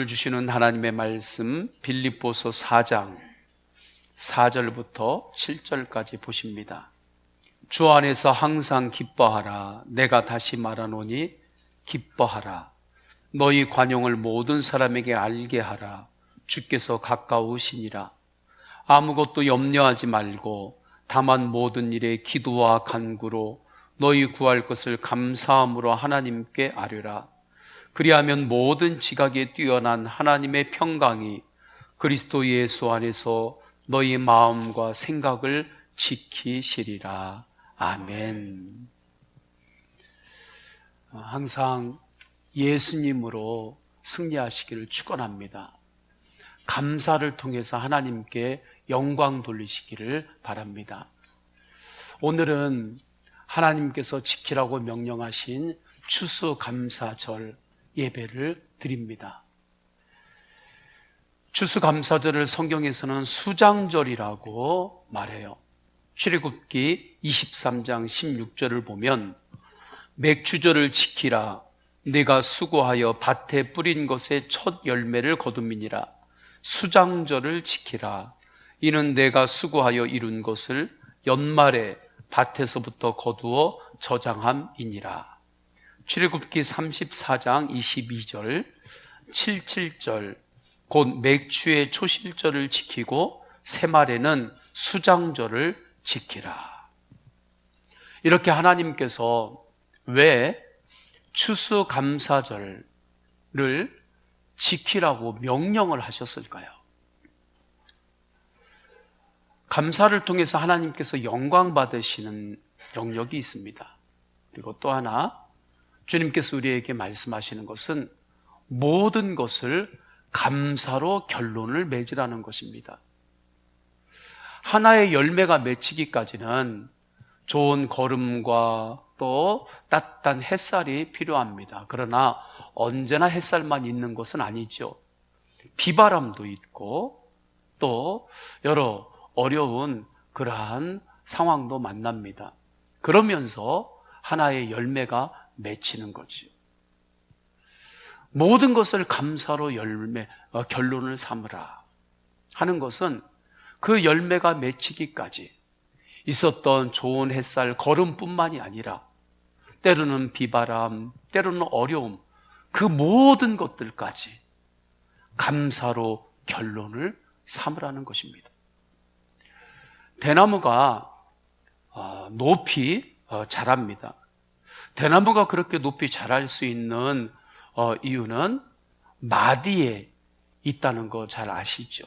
오늘 주시는 하나님의 말씀 빌립보서 4장 4절부터 7절까지 보십니다. 주 안에서 항상 기뻐하라. 내가 다시 말하노니 기뻐하라. 너희 관용을 모든 사람에게 알게 하라. 주께서 가까우시니라. 아무것도 염려하지 말고 다만 모든 일에 기도와 간구로 너희 구할 것을 감사함으로 하나님께 아뢰라. 그리하면 모든 지각에 뛰어난 하나님의 평강이 그리스도 예수 안에서 너희 마음과 생각을 지키시리라. 아멘. 항상 예수님으로 승리하시기를 축원합니다. 감사를 통해서 하나님께 영광 돌리시기를 바랍니다. 오늘은 하나님께서 지키라고 명령하신 추수감사절 예배를 드립니다. 추수감사절을 성경에서는 수장절이라고 말해요. 출애굽기 23장 16절을 보면 맥추절을 지키라. 네가 수고하여 밭에 뿌린 것의 첫 열매를 거둠이니라. 수장절을 지키라. 이는 내가 수고하여 이룬 것을 연말에 밭에서부터 거두어 저장함이니라. 출애굽기 34장 22절, 77절, 곧 맥추의 초실절을 지키고 새말에는 수장절을 지키라. 이렇게 하나님께서 왜 추수감사절을 지키라고 명령을 하셨을까요? 감사를 통해서 하나님께서 영광 받으시는 영역이 있습니다. 그리고 또 하나 주님께서 우리에게 말씀하시는 것은 모든 것을 감사로 결론을 맺으라는 것입니다. 하나의 열매가 맺히기까지는 좋은 거름과 또 따뜻한 햇살이 필요합니다. 그러나 언제나 햇살만 있는 것은 아니죠. 비바람도 있고 또 여러 어려운 그러한 상황도 만납니다. 그러면서 하나의 열매가 맺히는 거지. 모든 것을 감사로 결론을 삼으라 하는 것은 그 열매가 맺히기까지 있었던 좋은 햇살, 거름뿐만이 아니라 때로는 비바람, 때로는 어려움, 그 모든 것들까지 감사로 결론을 삼으라는 것입니다. 대나무가 높이 자랍니다. 대나무가 그렇게 높이 자랄 수 있는 이유는 마디에 있다는 거 잘 아시죠?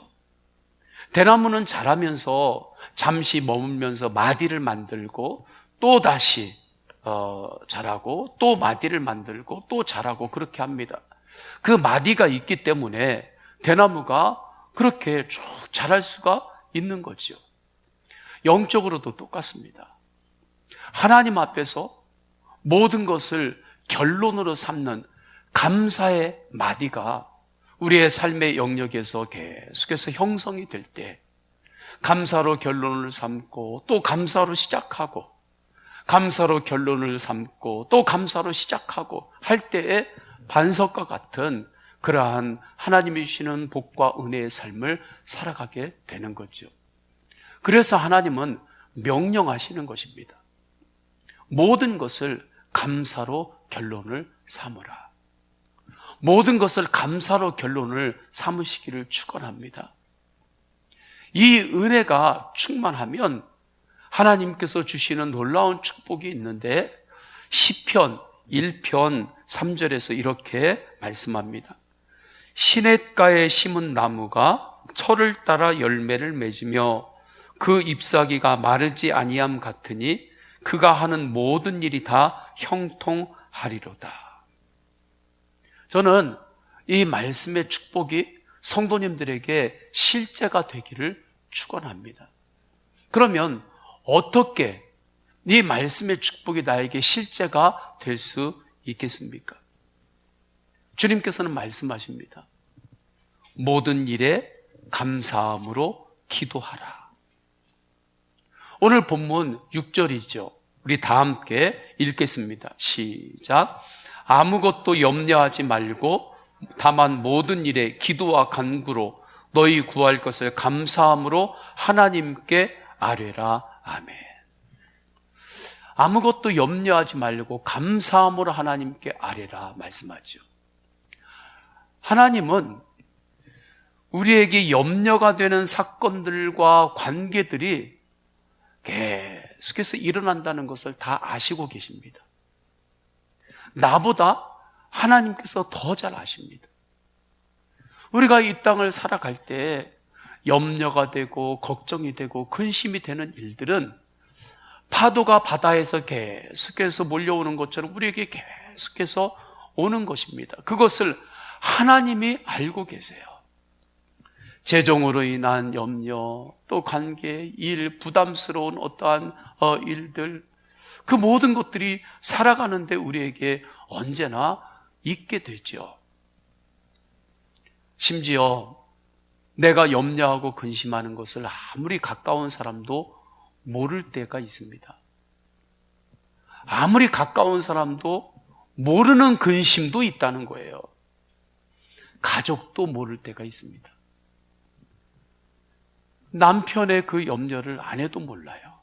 대나무는 자라면서 잠시 머물면서 마디를 만들고 또 다시 자라고 또 마디를 만들고 또 자라고 그렇게 합니다. 그 마디가 있기 때문에 대나무가 그렇게 쭉 자랄 수가 있는 거죠. 영적으로도 똑같습니다. 하나님 앞에서 모든 것을 결론으로 삼는 감사의 마디가 우리의 삶의 영역에서 계속해서 형성이 될 때 감사로 결론을 삼고 또 감사로 시작하고 감사로 결론을 삼고 또 감사로 시작하고 할 때에 반석과 같은 그러한 하나님이 주시는 복과 은혜의 삶을 살아가게 되는 거죠. 그래서 하나님은 명령하시는 것입니다. 모든 것을 감사로 결론을 삼으라. 모든 것을 감사로 결론을 삼으시기를 축원합니다. 이 은혜가 충만하면 하나님께서 주시는 놀라운 축복이 있는데 시편 1편 3절에서 이렇게 말씀합니다. 시냇가에 심은 나무가 철을 따라 열매를 맺으며 그 잎사귀가 마르지 아니함 같으니 그가 하는 모든 일이 다 형통하리로다. 저는 이 말씀의 축복이 성도님들에게 실제가 되기를 축원합니다. 그러면 어떻게 이 말씀의 축복이 나에게 실제가 될 수 있겠습니까? 주님께서는 말씀하십니다. 모든 일에 감사함으로 기도하라. 오늘 본문 6절이죠. 우리 다 함께 읽겠습니다. 시작. 아무것도 염려하지 말고 다만 모든 일에 기도와 간구로 너희 구할 것을 감사함으로 하나님께 아뢰라. 아멘. 아무것도 염려하지 말고 감사함으로 하나님께 아뢰라 말씀하죠. 하나님은 우리에게 염려가 되는 사건들과 관계들이 계속해서 일어난다는 것을 다 아시고 계십니다. 나보다 하나님께서 더 잘 아십니다. 우리가 이 땅을 살아갈 때 염려가 되고 걱정이 되고 근심이 되는 일들은 파도가 바다에서 계속해서 몰려오는 것처럼 우리에게 계속해서 오는 것입니다. 그것을 하나님이 알고 계세요. 재정으로 인한 염려, 또 관계, 일, 부담스러운 어떠한 일들, 그 모든 것들이 살아가는데 우리에게 언제나 있게 되죠. 심지어 내가 염려하고 근심하는 것을 아무리 가까운 사람도 모를 때가 있습니다. 아무리 가까운 사람도 모르는 근심도 있다는 거예요. 가족도 모를 때가 있습니다. 남편의 그 염려를 아내도 몰라요.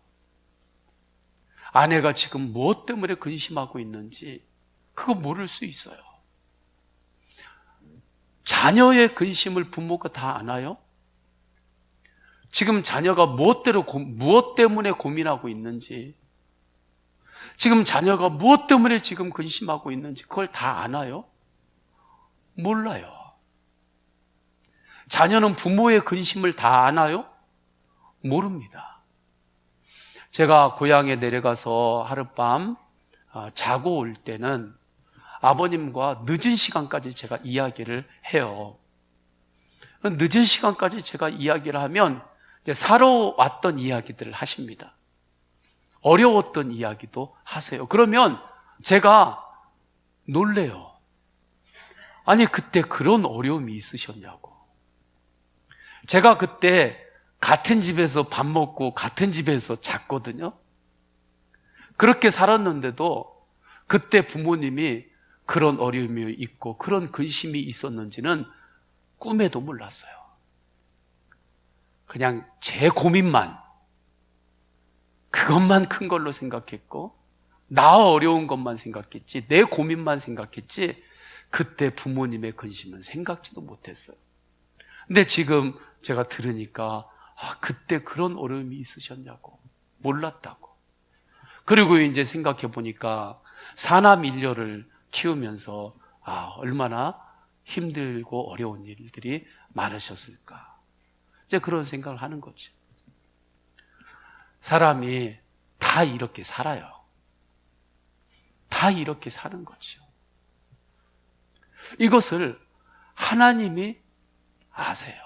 아내가 지금 무엇 때문에 근심하고 있는지 그거 모를 수 있어요. 자녀의 근심을 부모가 다 아나요? 지금 자녀가 무엇 때문에 고민하고 있는지, 지금 자녀가 무엇 때문에 지금 근심하고 있는지 그걸 다 아나요? 몰라요. 자녀는 부모의 근심을 다 아나요? 모릅니다. 제가 고향에 내려가서 하룻밤 자고 올 때는 아버님과 늦은 시간까지 제가 이야기를 해요. 늦은 시간까지 제가 이야기를 하면 살아왔던 이야기들을 하십니다. 어려웠던 이야기도 하세요. 그러면 제가 놀래요. 아니, 그때 그런 어려움이 있으셨냐고. 제가 그때 같은 집에서 밥 먹고 같은 집에서 잤거든요. 그렇게 살았는데도 그때 부모님이 그런 어려움이 있고 그런 근심이 있었는지는 꿈에도 몰랐어요. 그냥 제 고민만, 그것만 큰 걸로 생각했고 나 어려운 것만 생각했지, 내 고민만 생각했지 그때 부모님의 근심은 생각지도 못했어요. 근데 지금 제가 들으니까 그때 그런 어려움이 있으셨냐고, 몰랐다고. 그리고 이제 생각해 보니까 사남 일녀를 키우면서 얼마나 힘들고 어려운 일들이 많으셨을까, 이제 그런 생각을 하는 거죠. 사람이 다 이렇게 살아요. 다 이렇게 사는 거죠. 이것을 하나님이 아세요.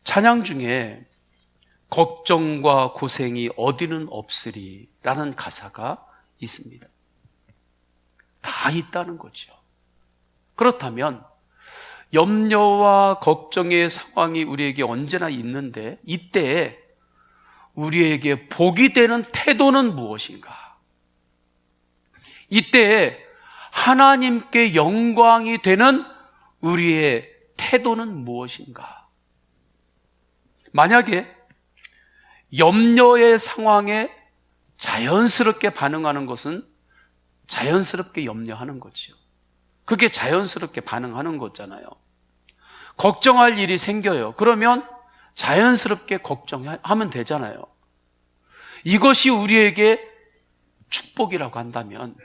찬양 중에 걱정과 고생이 어디는 없으리라는 가사가 있습니다. 다 있다는 거죠. 그렇다면 염려와 걱정의 상황이 우리에게 언제나 있는데 이때 우리에게 복이 되는 태도는 무엇인가? 이때 하나님께 영광이 되는 우리의 태도는 무엇인가? 만약에 염려의 상황에 자연스럽게 반응하는 것은 자연스럽게 염려하는 거죠. 그게 자연스럽게 반응하는 거잖아요. 걱정할 일이 생겨요. 그러면 자연스럽게 걱정하면 되잖아요. 이것이 우리에게 축복이라고 한다면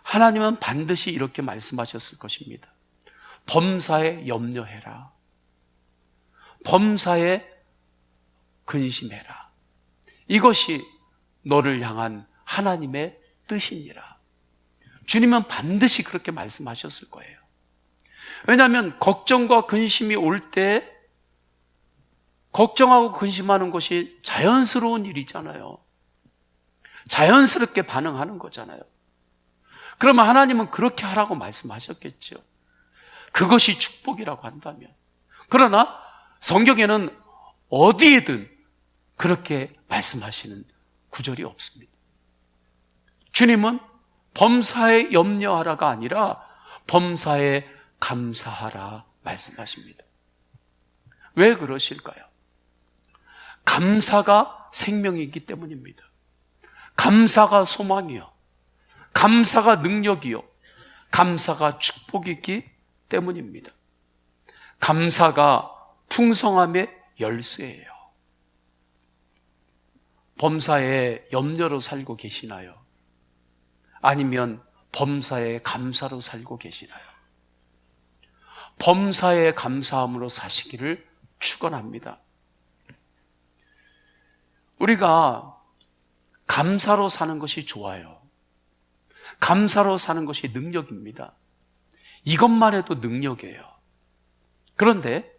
하나님은 반드시 이렇게 말씀하셨을 것입니다. 범사에 염려해라. 범사에 근심해라. 이것이 너를 향한 하나님의 뜻이니라. 주님은 반드시 그렇게 말씀하셨을 거예요. 왜냐하면 걱정과 근심이 올 때 걱정하고 근심하는 것이 자연스러운 일이잖아요. 자연스럽게 반응하는 거잖아요. 그러면 하나님은 그렇게 하라고 말씀하셨겠죠. 그것이 축복이라고 한다면. 그러나 성경에는 어디에든 그렇게 말씀하시는 구절이 없습니다. 주님은 범사에 염려하라가 아니라 범사에 감사하라 말씀하십니다. 왜 그러실까요? 감사가 생명이기 때문입니다. 감사가 소망이요, 감사가 능력이요, 감사가 축복이기 때문입니다. 감사가 풍성함의 열쇠예요. 범사에 염려로 살고 계시나요? 아니면 범사에 감사로 살고 계시나요? 범사에 감사함으로 사시기를 축원합니다. 우리가 감사로 사는 것이 좋아요. 감사로 사는 것이 능력입니다. 이것만 해도 능력이에요. 그런데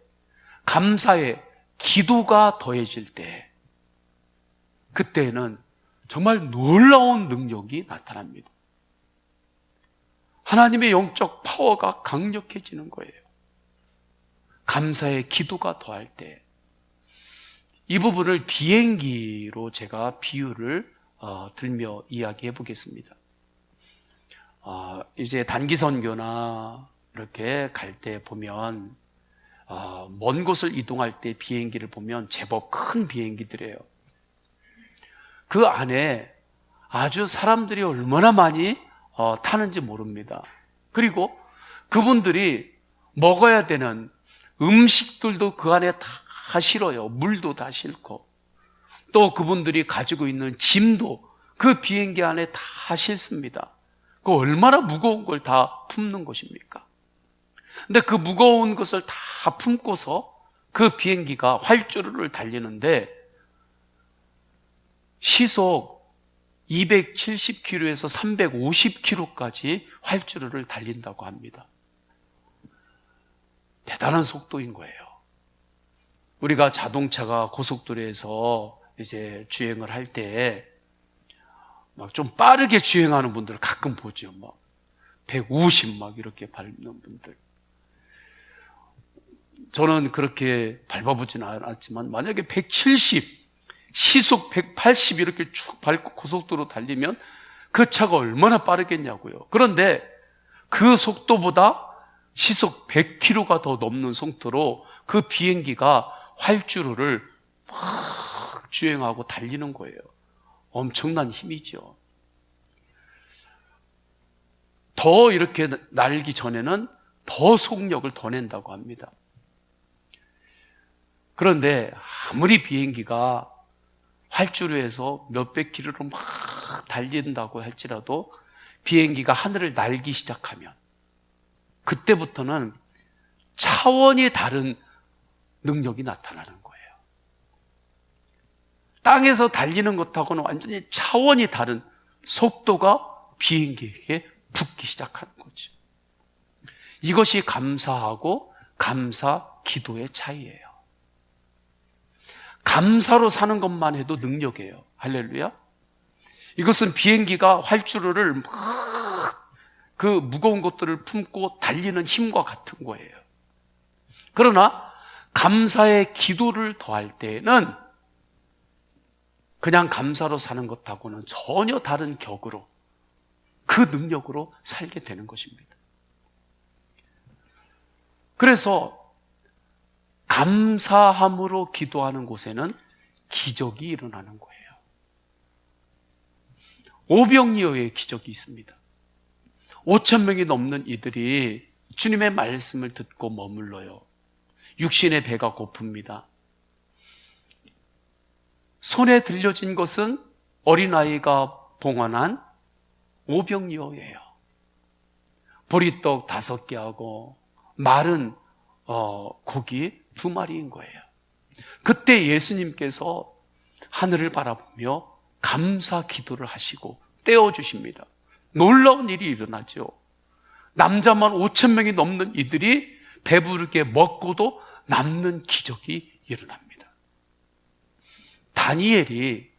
감사에 기도가 더해질 때, 그때는 정말 놀라운 능력이 나타납니다. 하나님의 영적 파워가 강력해지는 거예요. 감사에 기도가 더할 때. 이 부분을 비행기로 제가 비유를 들며 이야기해 보겠습니다. 이제 단기 선교나 이렇게 갈 때 보면 먼 곳을 이동할 때 비행기를 보면 제법 큰 비행기들이에요. 그 안에 아주 사람들이 얼마나 많이 타는지 모릅니다. 그리고 그분들이 먹어야 되는 음식들도 그 안에 다 실어요. 물도 다 싣고, 또 그분들이 가지고 있는 짐도 그 비행기 안에 다 싣습니다. 그 얼마나 무거운 걸 다 품는 것입니까? 근데 그 무거운 것을 다 품고서 그 비행기가 활주로를 달리는데 시속 270km에서 350km까지 활주로를 달린다고 합니다. 대단한 속도인 거예요. 우리가 자동차가 고속도로에서 이제 주행을 할 때 막 좀 빠르게 주행하는 분들을 가끔 보죠. 막 150 막 이렇게 밟는 분들. 저는 그렇게 밟아보지는 않았지만 만약에 170, 시속 180 이렇게 쭉 밟고 고속도로 달리면 그 차가 얼마나 빠르겠냐고요. 그런데 그 속도보다 시속 100km가 더 넘는 속도로 그 비행기가 활주로를 막 주행하고 달리는 거예요. 엄청난 힘이죠. 더 이렇게 날기 전에는 더 속력을 더 낸다고 합니다. 그런데 아무리 비행기가 활주로에서 몇백 킬로로 막 달린다고 할지라도 비행기가 하늘을 날기 시작하면 그때부터는 차원이 다른 능력이 나타나는 거예요. 땅에서 달리는 것하고는 완전히 차원이 다른 속도가 비행기에게 붙기 시작하는 거죠. 이것이 감사하고 감사 기도의 차이예요. 감사로 사는 것만 해도 능력이에요. 할렐루야. 이것은 비행기가 활주로를 막 그 무거운 것들을 품고 달리는 힘과 같은 거예요. 그러나 감사의 기도를 더할 때에는 그냥 감사로 사는 것하고는 전혀 다른 격으로 그 능력으로 살게 되는 것입니다. 그래서 감사함으로 기도하는 곳에는 기적이 일어나는 거예요. 오병이어의 기적이 있습니다. 5,000명이 넘는 이들이 주님의 말씀을 듣고 머물러요. 육신의 배가 고픕니다. 손에 들려진 것은 어린아이가 봉헌한 오병이어예요. 보리떡 5개하고 마른 고기 2마리인 거예요. 그때 예수님께서 하늘을 바라보며 감사 기도를 하시고 떼어주십니다. 놀라운 일이 일어나죠. 남자만 5,000명이 넘는 이들이 배부르게 먹고도 남는 기적이 일어납니다. 다니엘이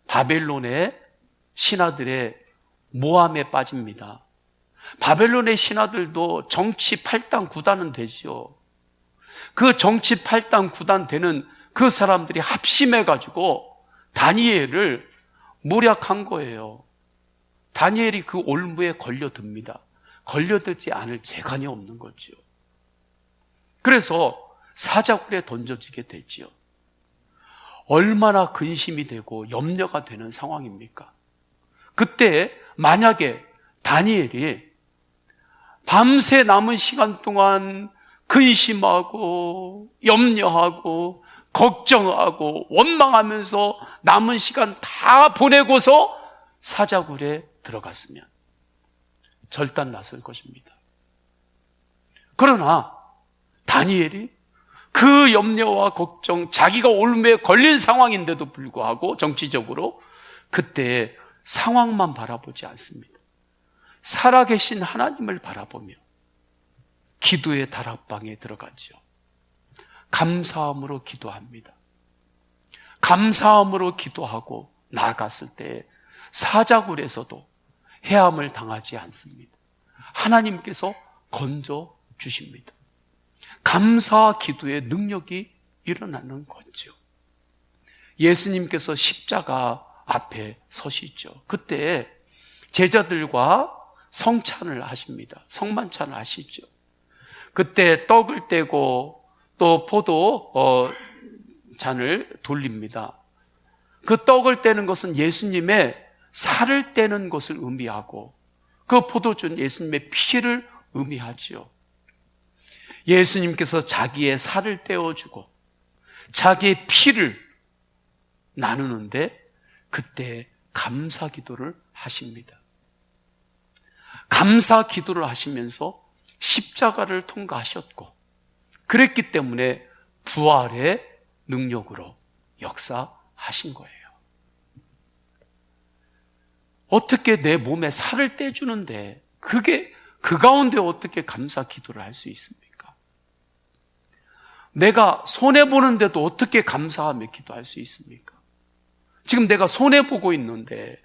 바벨론의 신하들의 모함에 빠집니다. 바벨론의 신하들도 정치 8단 9단은 되죠. 그 정치 8단 9단 되는 그 사람들이 합심해가지고 다니엘을 모략한 거예요. 다니엘이 그 올무에 걸려듭니다. 걸려들지 않을 재간이 없는 거지요. 그래서 사자굴에 던져지게 되지요. 얼마나 근심이 되고 염려가 되는 상황입니까? 그때 만약에 다니엘이 밤새 남은 시간 동안 근심하고 염려하고 걱정하고 원망하면서 남은 시간 다 보내고서 사자굴에 들어갔으면 절단 났을 것입니다. 그러나 다니엘이 그 염려와 걱정, 자기가 올무에 걸린 상황인데도 불구하고 정치적으로 그때 상황만 바라보지 않습니다. 살아계신 하나님을 바라보며 기도의 다락방에 들어가죠. 감사함으로 기도합니다. 감사함으로 기도하고 나아갔을 때 사자굴에서도 해함을 당하지 않습니다. 하나님께서 건져 주십니다. 감사 기도의 능력이 일어나는 거죠. 예수님께서 십자가 앞에 서시죠. 그때 제자들과 성찬을 하십니다. 성만찬을 하시죠. 그때 떡을 떼고 또 포도 잔을 돌립니다. 그 떡을 떼는 것은 예수님의 살을 떼는 것을 의미하고 그 포도주는 예수님의 피를 의미하지요. 예수님께서 자기의 살을 떼어주고 자기의 피를 나누는데 그때 감사 기도를 하십니다. 감사 기도를 하시면서 십자가를 통과하셨고 그랬기 때문에 부활의 능력으로 역사하신 거예요. 어떻게 내 몸에 살을 떼주는데 그게 그 가운데 어떻게 감사 기도를 할 수 있습니까? 내가 손해보는데도 어떻게 감사하며 기도할 수 있습니까? 지금 내가 손해보고 있는데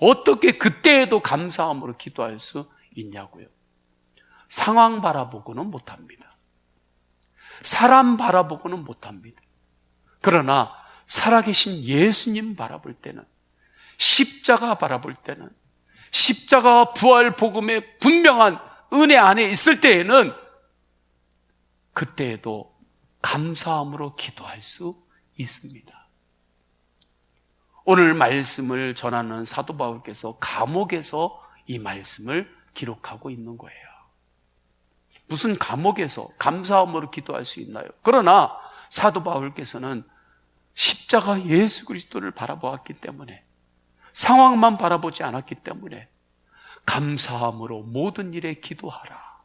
어떻게 그때에도 감사함으로 기도할 수 있냐고요. 상황 바라보고는 못합니다. 사람 바라보고는 못합니다. 그러나 살아계신 예수님 바라볼 때는, 십자가 바라볼 때는, 십자가 부활 복음의 분명한 은혜 안에 있을 때에는 그때에도 감사함으로 기도할 수 있습니다. 오늘 말씀을 전하는 사도 바울께서 감옥에서 이 말씀을 기록하고 있는 거예요. 무슨 감옥에서 감사함으로 기도할 수 있나요? 그러나 사도 바울께서는 십자가 예수 그리스도를 바라보았기 때문에, 상황만 바라보지 않았기 때문에 감사함으로 모든 일에 기도하라,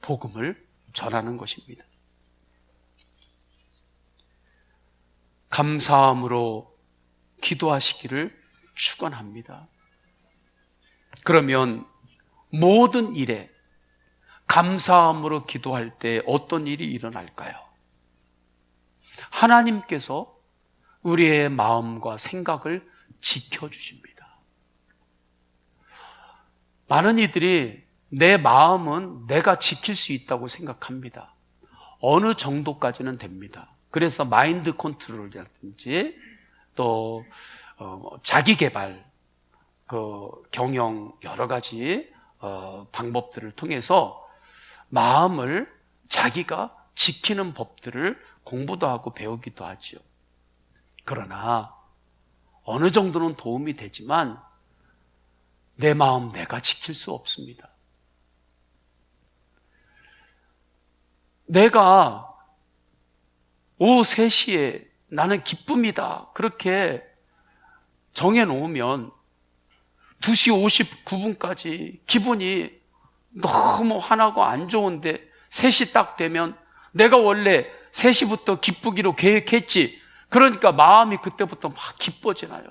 복음을 전하는 것입니다. 감사함으로 기도하시기를 축원합니다. 그러면 모든 일에 감사함으로 기도할 때 어떤 일이 일어날까요? 하나님께서 우리의 마음과 생각을 지켜주십니다. 많은 이들이 내 마음은 내가 지킬 수 있다고 생각합니다. 어느 정도까지는 됩니다. 그래서 마인드 컨트롤이라든지 또 자기 개발, 경영 여러 가지 방법들을 통해서 마음을 자기가 지키는 법들을 공부도 하고 배우기도 하죠. 그러나 어느 정도는 도움이 되지만 내 마음 내가 지킬 수 없습니다. 내가 오후 3시에 나는 기쁨이다 그렇게 정해놓으면 2시 59분까지 기분이 너무 화나고 안 좋은데 3시 딱 되면 내가 원래 3시부터 기쁘기로 계획했지, 그러니까 마음이 그때부터 막 기뻐지나요?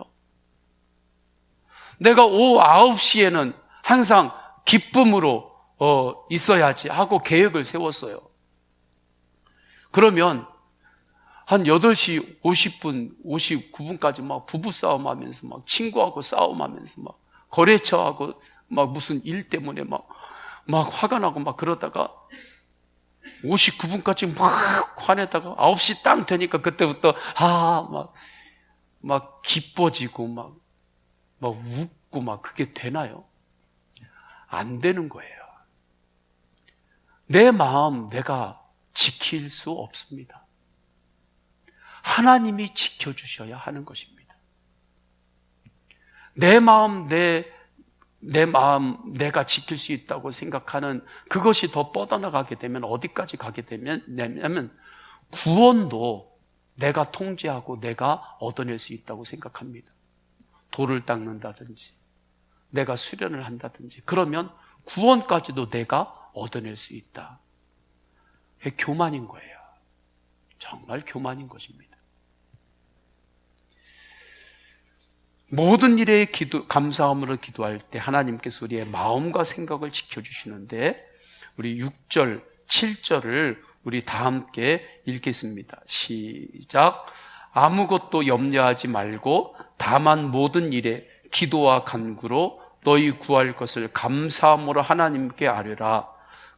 내가 오후 9시에는 항상 기쁨으로 있어야지 하고 계획을 세웠어요. 그러면 한 8시 50분, 59분까지 막 부부싸움 하면서 막 친구하고 싸움하면서 막 거래처하고 막 무슨 일 때문에 막 화가 나고 막 그러다가 59분까지 막 화내다가 9시 딱 되니까 그때부터 막 기뻐지고 막 웃고 막 그게 되나요? 안 되는 거예요. 내 마음 내가 지킬 수 없습니다. 하나님이 지켜주셔야 하는 것입니다. 내 마음 내가 지킬 수 있다고 생각하는 그것이 더 뻗어나가게 되면 어디까지 가게 되냐면 구원도 내가 통제하고 내가 얻어낼 수 있다고 생각합니다. 돌을 닦는다든지 내가 수련을 한다든지 그러면 구원까지도 내가 얻어낼 수 있다. 그게 교만인 거예요. 정말 교만인 것입니다. 모든 일에 감사함으로 기도할 때 하나님께서 우리의 마음과 생각을 지켜주시는데 우리 6절, 7절을 우리 다 함께 읽겠습니다. 시작. 아무것도 염려하지 말고 다만 모든 일에 기도와 간구로 너희 구할 것을 감사함으로 하나님께 아뢰라.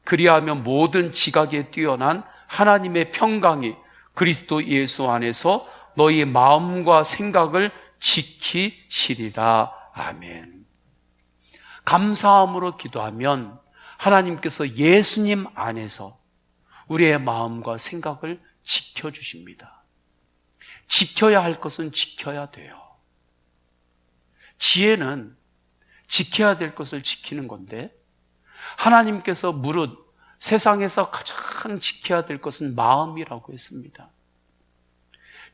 그리하면 모든 지각에 뛰어난 하나님의 평강이 그리스도 예수 안에서 너희의 마음과 생각을 지키시리라. 아멘. 감사함으로 기도하면 하나님께서 예수님 안에서 우리의 마음과 생각을 지켜주십니다. 지켜야 할 것은 지켜야 돼요. 지혜는 지켜야 될 것을 지키는 건데 하나님께서 무릇 세상에서 가장 지켜야 될 것은 마음이라고 했습니다.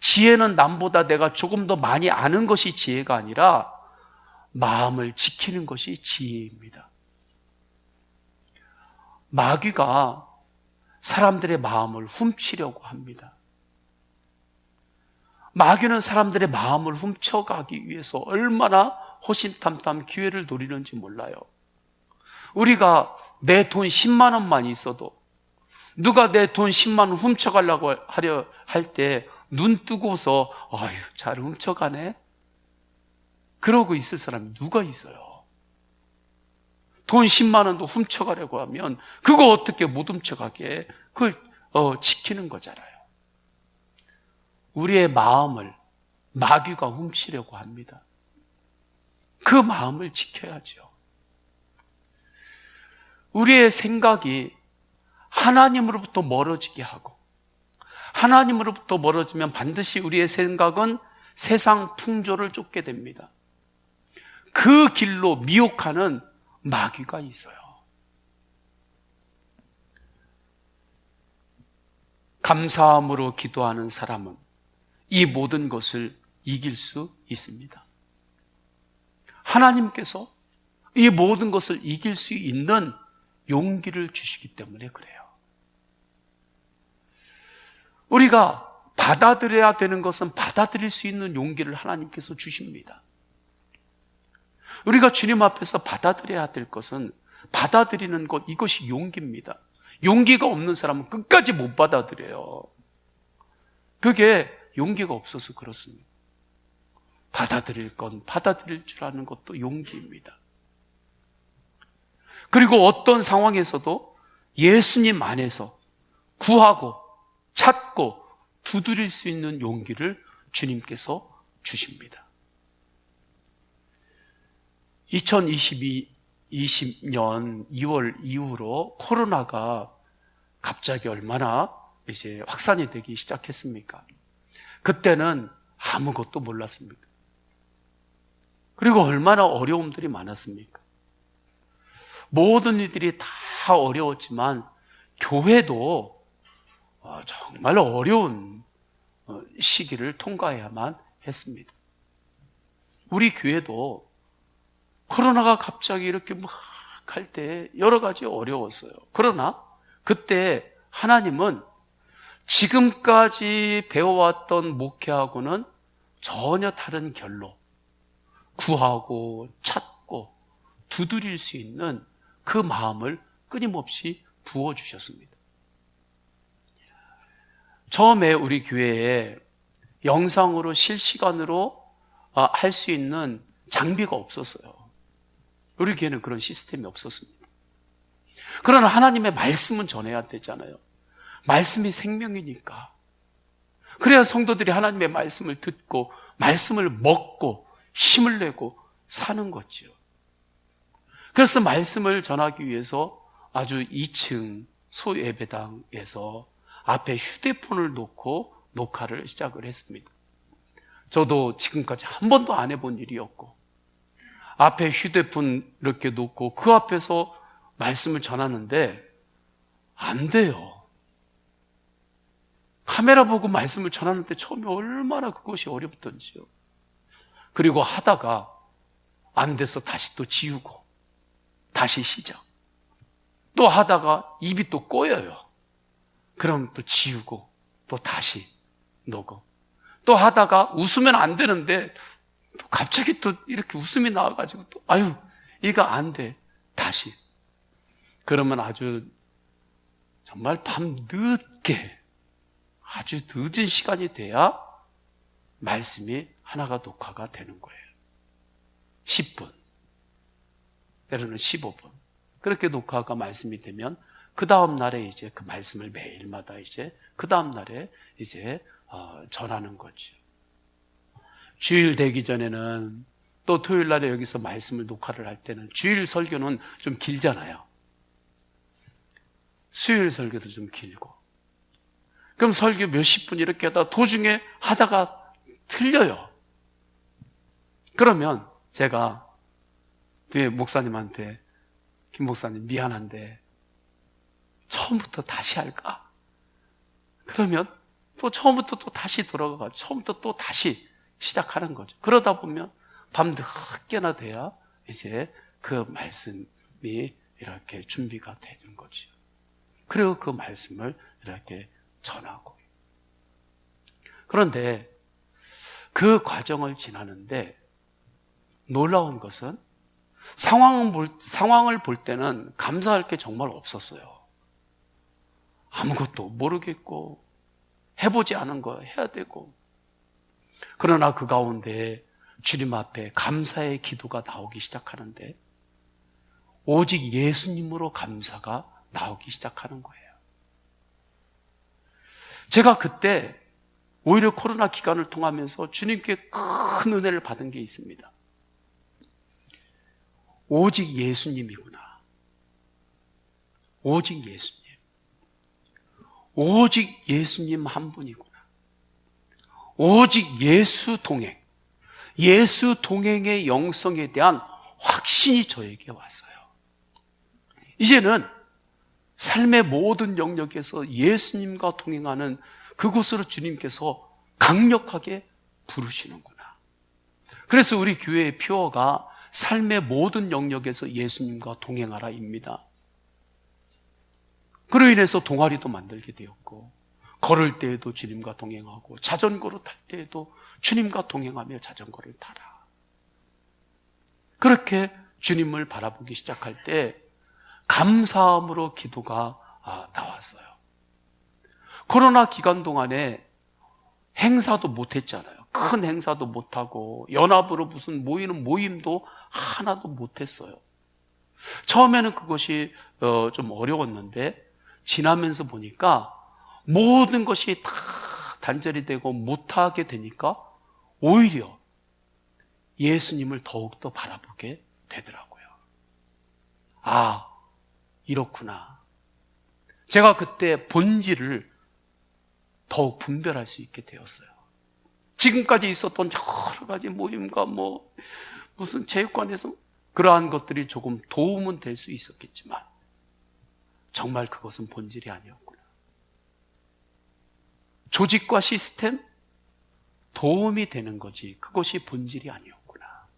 지혜는 남보다 내가 조금 더 많이 아는 것이 지혜가 아니라 마음을 지키는 것이 지혜입니다. 마귀가 사람들의 마음을 훔치려고 합니다. 마귀는 사람들의 마음을 훔쳐가기 위해서 얼마나 호신탐탐 기회를 노리는지 몰라요. 우리가 내 돈 10만 원만 있어도 누가 내 돈 10만 원 훔쳐가려고 하려 할 때 눈 뜨고서 아유 잘 훔쳐가네 그러고 있을 사람이 누가 있어요? 돈 10만 원도 훔쳐가려고 하면 그거 어떻게 못 훔쳐가게 그걸 지키는 거잖아요. 우리의 마음을 마귀가 훔치려고 합니다. 그 마음을 지켜야죠. 우리의 생각이 하나님으로부터 멀어지게 하고 하나님으로부터 멀어지면 반드시 우리의 생각은 세상 풍조를 쫓게 됩니다. 그 길로 미혹하는 마귀가 있어요. 감사함으로 기도하는 사람은 이 모든 것을 이길 수 있습니다. 하나님께서 이 모든 것을 이길 수 있는 용기를 주시기 때문에 그래요. 우리가 받아들여야 되는 것은 받아들일 수 있는 용기를 하나님께서 주십니다. 우리가 주님 앞에서 받아들여야 될 것은 받아들이는 것, 이것이 용기입니다. 용기가 없는 사람은 끝까지 못 받아들여요. 그게 용기가 없어서 그렇습니다. 받아들일 건 받아들일 줄 아는 것도 용기입니다. 그리고 어떤 상황에서도 예수님 안에서 구하고 찾고 두드릴 수 있는 용기를 주님께서 주십니다. 2020년 2월 이후로 코로나가 갑자기 얼마나 이제 확산이 되기 시작했습니까? 그때는 아무것도 몰랐습니다. 그리고 얼마나 어려움들이 많았습니까? 모든 이들이 다 어려웠지만 교회도 정말 어려운 시기를 통과해야만 했습니다. 우리 교회도 코로나가 갑자기 이렇게 막 할 때 여러 가지 어려웠어요. 그러나 그때 하나님은 지금까지 배워왔던 목회하고는 전혀 다른 결로 구하고 찾고 두드릴 수 있는 그 마음을 끊임없이 부어주셨습니다. 처음에 우리 교회에 영상으로 실시간으로 할 수 있는 장비가 없었어요. 우리 교회는 그런 시스템이 없었습니다. 그러나 하나님의 말씀은 전해야 되잖아요. 말씀이 생명이니까. 그래야 성도들이 하나님의 말씀을 듣고 말씀을 먹고 힘을 내고 사는 거죠. 그래서 말씀을 전하기 위해서 아주 2층 소예배당에서 앞에 휴대폰을 놓고 녹화를 시작을 했습니다. 저도 지금까지 한 번도 안 해본 일이었고, 앞에 휴대폰 이렇게 놓고 그 앞에서 말씀을 전하는데 안 돼요. 카메라 보고 말씀을 전하는데 처음에 얼마나 그것이 어렵던지요. 그리고 하다가 안 돼서 다시 또 지우고 다시 시작. 또 하다가 입이 또 꼬여요. 그럼 또 지우고 또 다시 녹음. 또 하다가 웃으면 안 되는데 또 갑자기 또 이렇게 웃음이 나와가지고 또 아유 이거 안 돼. 다시. 그러면 아주 정말 밤 늦게 아주 늦은 시간이 돼야 말씀이 하나가 녹화가 되는 거예요. 10분, 때로는 15분. 그렇게 녹화가 말씀이 되면 그 다음 날에 이제 그 말씀을 매일마다 이제 그 다음 날에 이제 전하는 거죠. 주일 되기 전에는 또 토요일 날에 여기서 말씀을 녹화를 할 때는 주일 설교는 좀 길잖아요. 수요일 설교도 좀 길고. 그럼 설교 몇십 분 이렇게 하다가 도중에 하다가 틀려요. 그러면 제가 뒤에 목사님한테 김 목사님 미안한데 처음부터 다시 할까? 그러면 또 처음부터 또 다시 돌아가고 처음부터 또 다시 시작하는 거죠. 그러다 보면 밤 늦게나 돼야 이제 그 말씀이 이렇게 준비가 되는 거죠. 그리고 그 말씀을 이렇게 전하고. 그런데 그 과정을 지나는데 놀라운 것은 상황을 볼 때는 감사할 게 정말 없었어요. 아무것도 모르겠고 해보지 않은 거 해야 되고. 그러나 그 가운데 주님 앞에 감사의 기도가 나오기 시작하는데 오직 예수님으로 감사가 나오기 시작하는 거예요. 제가 그때 오히려 코로나 기간을 통하면서 주님께 큰 은혜를 받은 게 있습니다. 오직 예수님이구나. 오직 예수님. 오직 예수님 한 분이구나. 오직 예수 동행. 예수 동행의 영성에 대한 확신이 저에게 왔어요. 이제는 삶의 모든 영역에서 예수님과 동행하는 그곳으로 주님께서 강력하게 부르시는구나. 그래서 우리 교회의 표어가 삶의 모든 영역에서 예수님과 동행하라입니다. 그로 인해서 동아리도 만들게 되었고 걸을 때에도 주님과 동행하고 자전거로 탈 때에도 주님과 동행하며 자전거를 타라. 그렇게 주님을 바라보기 시작할 때 감사함으로 기도가 나왔어요. 코로나 기간 동안에 행사도 못했잖아요. 큰 행사도 못하고 연합으로 무슨 모이는 모임도 하나도 못했어요. 처음에는 그것이 좀 어려웠는데 지나면서 보니까 모든 것이 다 단절이 되고 못하게 되니까 오히려 예수님을 더욱더 바라보게 되더라고요. 아, 이렇구나. 제가 그때 본질을 더욱 분별할 수 있게 되었어요. 지금까지 있었던 여러 가지 모임과 무슨 체육관에서 그러한 것들이 조금 도움은 될 수 있었겠지만 정말 그것은 본질이 아니었구나. 조직과 시스템 도움이 되는 거지 그것이 본질이 아니었구나.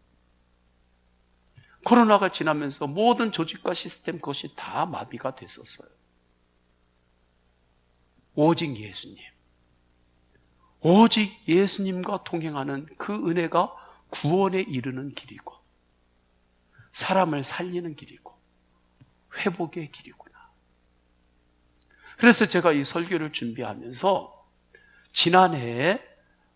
코로나가 지나면서 모든 조직과 시스템 그것이 다 마비가 됐었어요. 오직 예수님. 오직 예수님과 동행하는 그 은혜가 구원에 이르는 길이고 사람을 살리는 길이고 회복의 길이구나. 그래서 제가 이 설교를 준비하면서 지난해에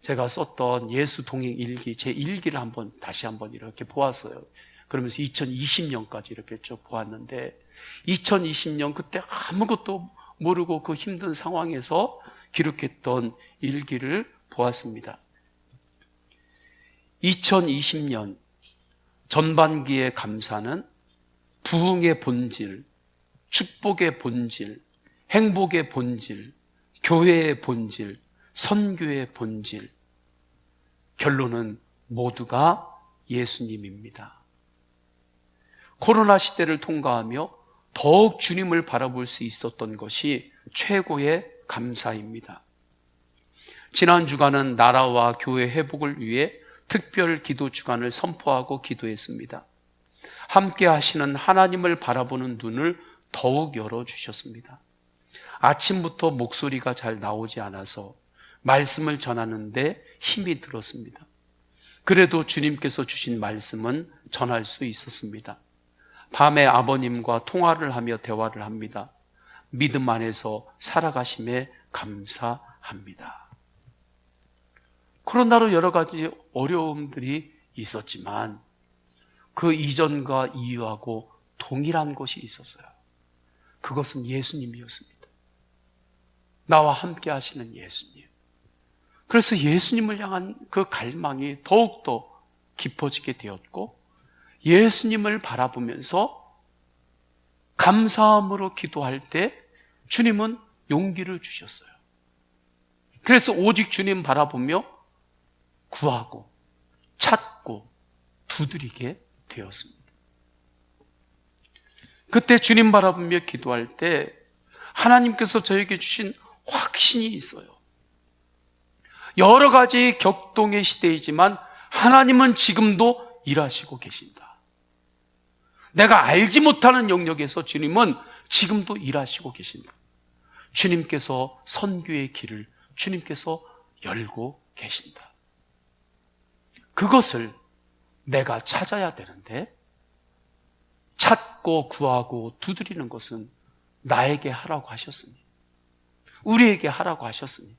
제가 썼던 예수 동행 일기, 제 일기를 다시 한번 이렇게 보았어요. 그러면서 2020년까지 이렇게 쭉 보았는데 2020년 그때 아무것도 모르고 그 힘든 상황에서 기록했던 일기를 보았습니다. 2020년 전반기의 감사는 부흥의 본질, 축복의 본질, 행복의 본질, 교회의 본질, 선교의 본질, 결론은 모두가 예수님입니다. 코로나 시대를 통과하며 더욱 주님을 바라볼 수 있었던 것이 최고의 감사입니다. 지난 주간은 나라와 교회 회복을 위해 특별 기도 주간을 선포하고 기도했습니다. 함께 하시는 하나님을 바라보는 눈을 더욱 열어주셨습니다. 아침부터 목소리가 잘 나오지 않아서 말씀을 전하는데 힘이 들었습니다. 그래도 주님께서 주신 말씀은 전할 수 있었습니다. 밤에 아버님과 통화를 하며 대화를 합니다. 믿음 안에서 살아가심에 감사합니다. 코로나로 여러 가지 어려움들이 있었지만 그 이전과 이후하고 동일한 것이 있었어요. 그것은 예수님이었습니다. 나와 함께 하시는 예수님. 그래서 예수님을 향한 그 갈망이 더욱더 깊어지게 되었고, 예수님을 바라보면서 감사함으로 기도할 때 주님은 용기를 주셨어요. 그래서 오직 주님 바라보며 구하고 찾고 두드리게 되었습니다. 그때 주님 바라보며 기도할 때 하나님께서 저에게 주신 확신이 있어요. 여러 가지 격동의 시대이지만 하나님은 지금도 일하시고 계신다. 내가 알지 못하는 영역에서 주님은 지금도 일하시고 계신다. 주님께서 선교의 길을 주님께서 열고 계신다. 그것을 내가 찾아야 되는데, 찾고 구하고 두드리는 것은 나에게 하라고 하셨으니, 우리에게 하라고 하셨으니,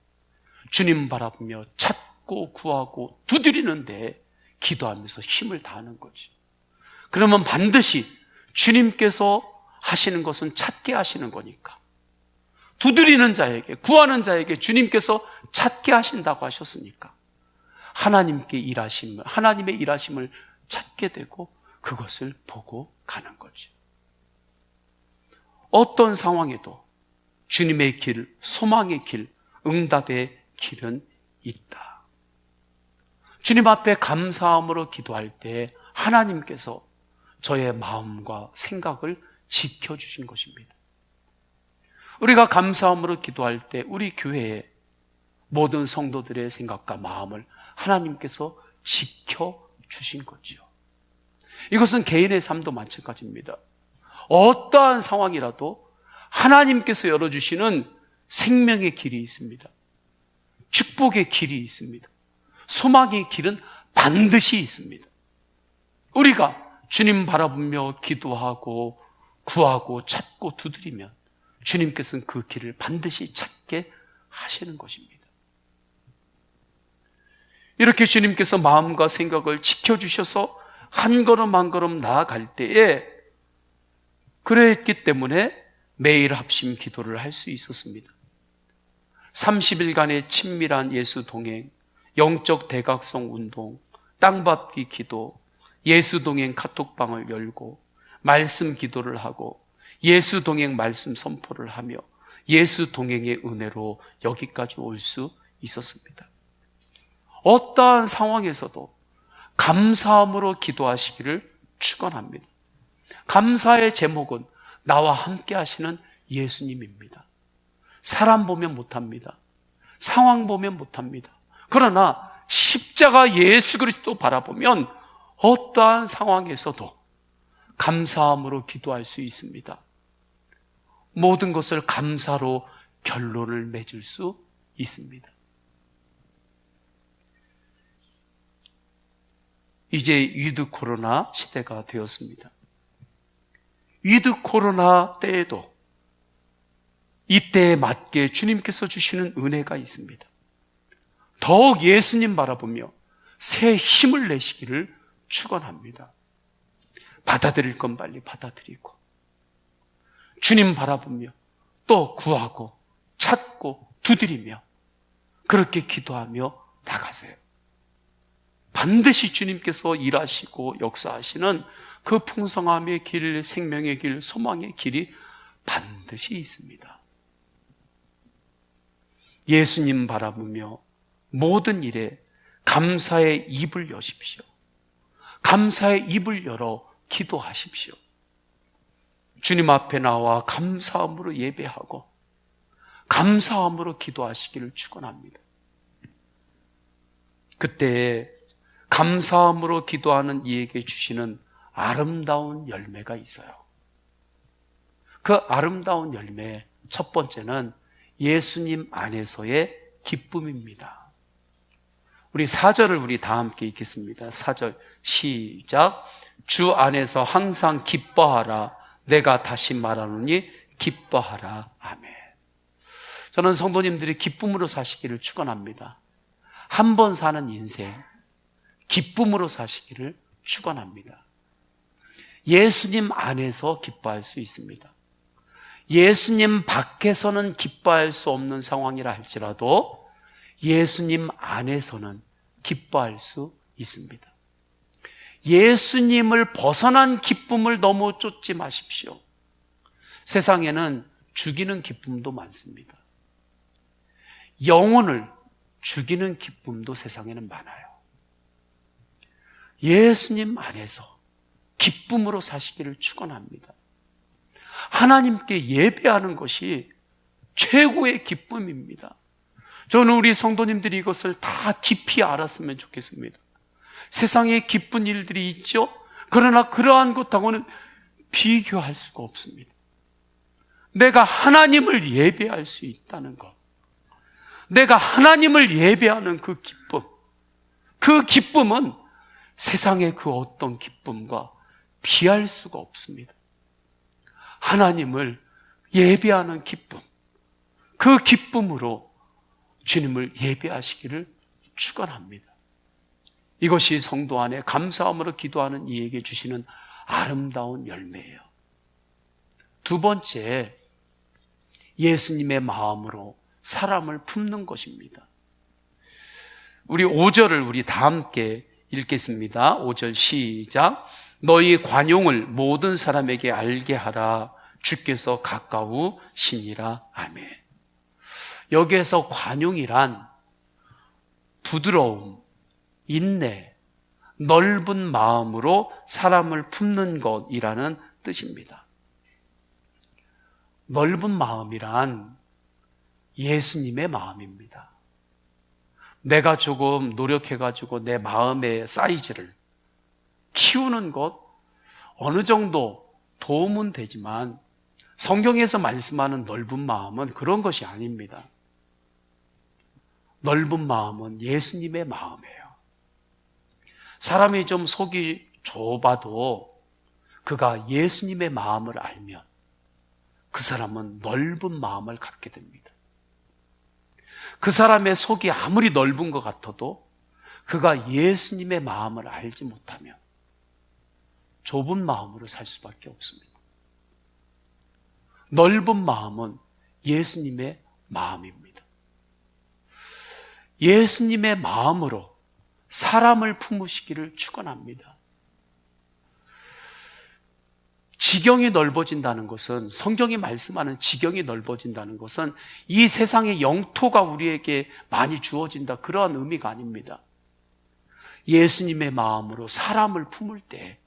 주님 바라보며 찾고 구하고 두드리는데 기도하면서 힘을 다하는 거지. 그러면 반드시 주님께서 하시는 것은 찾게 하시는 거니까, 두드리는 자에게, 구하는 자에게 주님께서 찾게 하신다고 하셨으니까 하나님의 일하심을 찾게 되고 그것을 보고 가는 거죠. 어떤 상황에도 주님의 길, 소망의 길, 응답의 길은 있다. 주님 앞에 감사함으로 기도할 때 하나님께서 저의 마음과 생각을 지켜주신 것입니다. 우리가 감사함으로 기도할 때 우리 교회의 모든 성도들의 생각과 마음을 하나님께서 지켜주신 거죠. 이것은 개인의 삶도 마찬가지입니다. 어떠한 상황이라도 하나님께서 열어주시는 생명의 길이 있습니다. 축복의 길이 있습니다. 소망의 길은 반드시 있습니다. 우리가 주님 바라보며 기도하고 구하고 찾고 두드리면 주님께서는 그 길을 반드시 찾게 하시는 것입니다. 이렇게 주님께서 마음과 생각을 지켜주셔서 한 걸음 한 걸음 나아갈 때에 그랬기 때문에 매일 합심 기도를 할 수 있었습니다. 30일간의 친밀한 예수 동행, 영적 대각성 운동, 땅밟기 기도, 예수 동행 카톡방을 열고 말씀 기도를 하고 예수 동행 말씀 선포를 하며 예수 동행의 은혜로 여기까지 올 수 있었습니다. 어떠한 상황에서도 감사함으로 기도하시기를 축원합니다. 감사의 제목은 나와 함께 하시는 예수님입니다. 사람 보면 못합니다. 상황 보면 못합니다. 그러나 십자가 예수 그리스도 바라보면 어떠한 상황에서도 감사함으로 기도할 수 있습니다. 모든 것을 감사로 결론을 맺을 수 있습니다. 이제 위드 코로나 시대가 되었습니다. 위드 코로나 때에도 이때에 맞게 주님께서 주시는 은혜가 있습니다. 더욱 예수님 바라보며 새 힘을 내시기를 축원합니다. 받아들일 건 빨리 받아들이고 주님 바라보며 또 구하고 찾고 두드리며 그렇게 기도하며 나가세요. 반드시 주님께서 일하시고 역사하시는 그 풍성함의 길, 생명의 길, 소망의 길이 반드시 있습니다. 예수님 바라보며 모든 일에 감사의 입을 여십시오. 감사의 입을 열어 기도하십시오. 주님 앞에 나와 감사함으로 예배하고 감사함으로 기도하시기를 축원합니다. 그때 감사함으로 기도하는 이에게 주시는 아름다운 열매가 있어요. 그 아름다운 열매 첫 번째는 예수님 안에서의 기쁨입니다. 우리 4절을 우리 다 함께 읽겠습니다. 4절 시작. 주 안에서 항상 기뻐하라. 내가 다시 말하노니 기뻐하라. 아멘. 저는 성도님들이 기쁨으로 사시기를 축원합니다. 한 번 사는 인생 기쁨으로 사시기를 축원합니다. 예수님 안에서 기뻐할 수 있습니다. 예수님 밖에서는 기뻐할 수 없는 상황이라 할지라도 예수님 안에서는 기뻐할 수 있습니다. 예수님을 벗어난 기쁨을 너무 쫓지 마십시오. 세상에는 죽이는 기쁨도 많습니다. 영혼을 죽이는 기쁨도 세상에는 많아요. 예수님 안에서 기쁨으로 사시기를 축원합니다. 하나님께 예배하는 것이 최고의 기쁨입니다. 저는 우리 성도님들이 이것을 다 깊이 알았으면 좋겠습니다. 세상에 기쁜 일들이 있죠. 그러나 그러한 것하고는 비교할 수가 없습니다. 내가 하나님을 예배할 수 있다는 것, 내가 하나님을 예배하는 그 기쁨은 세상의 그 어떤 기쁨과 비할 수가 없습니다. 하나님을 예배하는 기쁨, 그 기쁨으로 주님을 예배하시기를 축원합니다. 이것이 성도 안에 감사함으로 기도하는 이에게 주시는 아름다운 열매예요. 두 번째, 예수님의 마음으로 사람을 품는 것입니다. 우리 5절을 우리 다 함께 읽겠습니다. 5절 시작. 너희 관용을 모든 사람에게 알게 하라. 주께서 가까우시니라. 아멘. 여기에서 관용이란 부드러움, 인내, 넓은 마음으로 사람을 품는 것이라는 뜻입니다. 넓은 마음이란 예수님의 마음입니다. 내가 조금 노력해가지고 내 마음의 사이즈를 키우는 것 어느 정도 도움은 되지만 성경에서 말씀하는 넓은 마음은 그런 것이 아닙니다. 넓은 마음은 예수님의 마음이에요. 사람이 좀 속이 좁아도 그가 예수님의 마음을 알면 그 사람은 넓은 마음을 갖게 됩니다. 그 사람의 속이 아무리 넓은 것 같아도 그가 예수님의 마음을 알지 못하면 좁은 마음으로 살 수밖에 없습니다. 넓은 마음은 예수님의 마음입니다. 예수님의 마음으로 사람을 품으시기를 축원합니다. 지경이 넓어진다는 것은, 성경이 말씀하는 지경이 넓어진다는 것은 이 세상의 영토가 우리에게 많이 주어진다, 그러한 의미가 아닙니다. 예수님의 마음으로 사람을 품을 때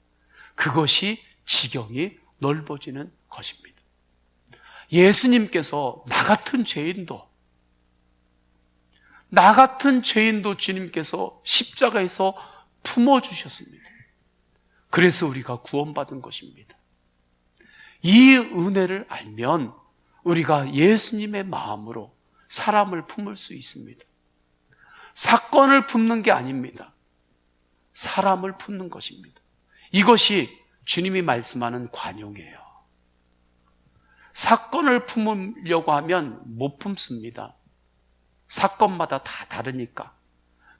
그것이 지경이 넓어지는 것입니다. 예수님께서 나 같은 죄인도 주님께서 십자가에서 품어주셨습니다. 그래서 우리가 구원받은 것입니다. 이 은혜를 알면 우리가 예수님의 마음으로 사람을 품을 수 있습니다. 사건을 품는 게 아닙니다. 사람을 품는 것입니다. 이것이 주님이 말씀하는 관용이에요. 사건을 품으려고 하면 못 품습니다. 사건마다 다 다르니까.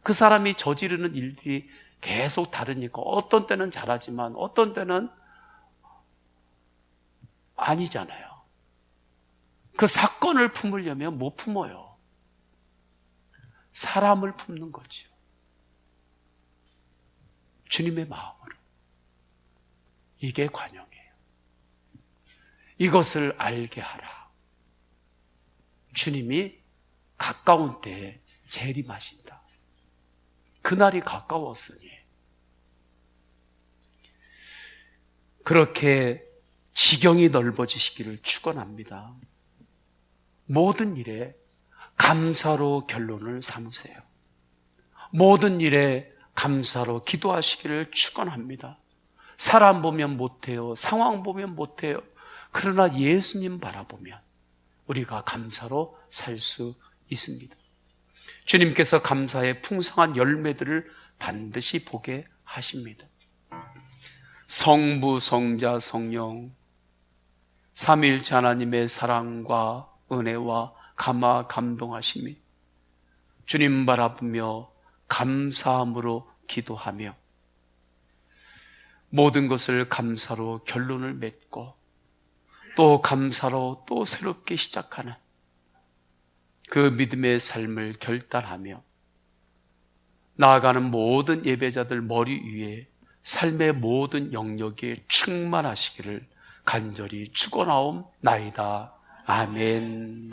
그 사람이 저지르는 일들이 계속 다르니까 어떤 때는 잘하지만 어떤 때는 아니잖아요. 그 사건을 품으려면 못 품어요. 사람을 품는 거죠. 주님의 마음으로. 이게 관용이에요. 이것을 알게 하라. 주님이 가까운 때에 재림하신다. 그날이 가까웠으니. 그렇게 지경이 넓어지시기를 축원합니다. 모든 일에 감사로 결론을 삼으세요. 모든 일에 감사로 기도하시기를 축원합니다. 사람 보면 못해요. 상황 보면 못해요. 그러나 예수님 바라보면 우리가 감사로 살 수 있습니다. 주님께서 감사의 풍성한 열매들을 반드시 보게 하십니다. 성부, 성자, 성령 삼위일체 하나님의 사랑과 은혜와 감동하심이 주님 바라보며 감사함으로 기도하며 모든 것을 감사로 결론을 맺고 또 감사로 또 새롭게 시작하는 그 믿음의 삶을 결단하며 나아가는 모든 예배자들 머리 위에 삶의 모든 영역에 충만하시기를 간절히 축원하옵나이다. 아멘.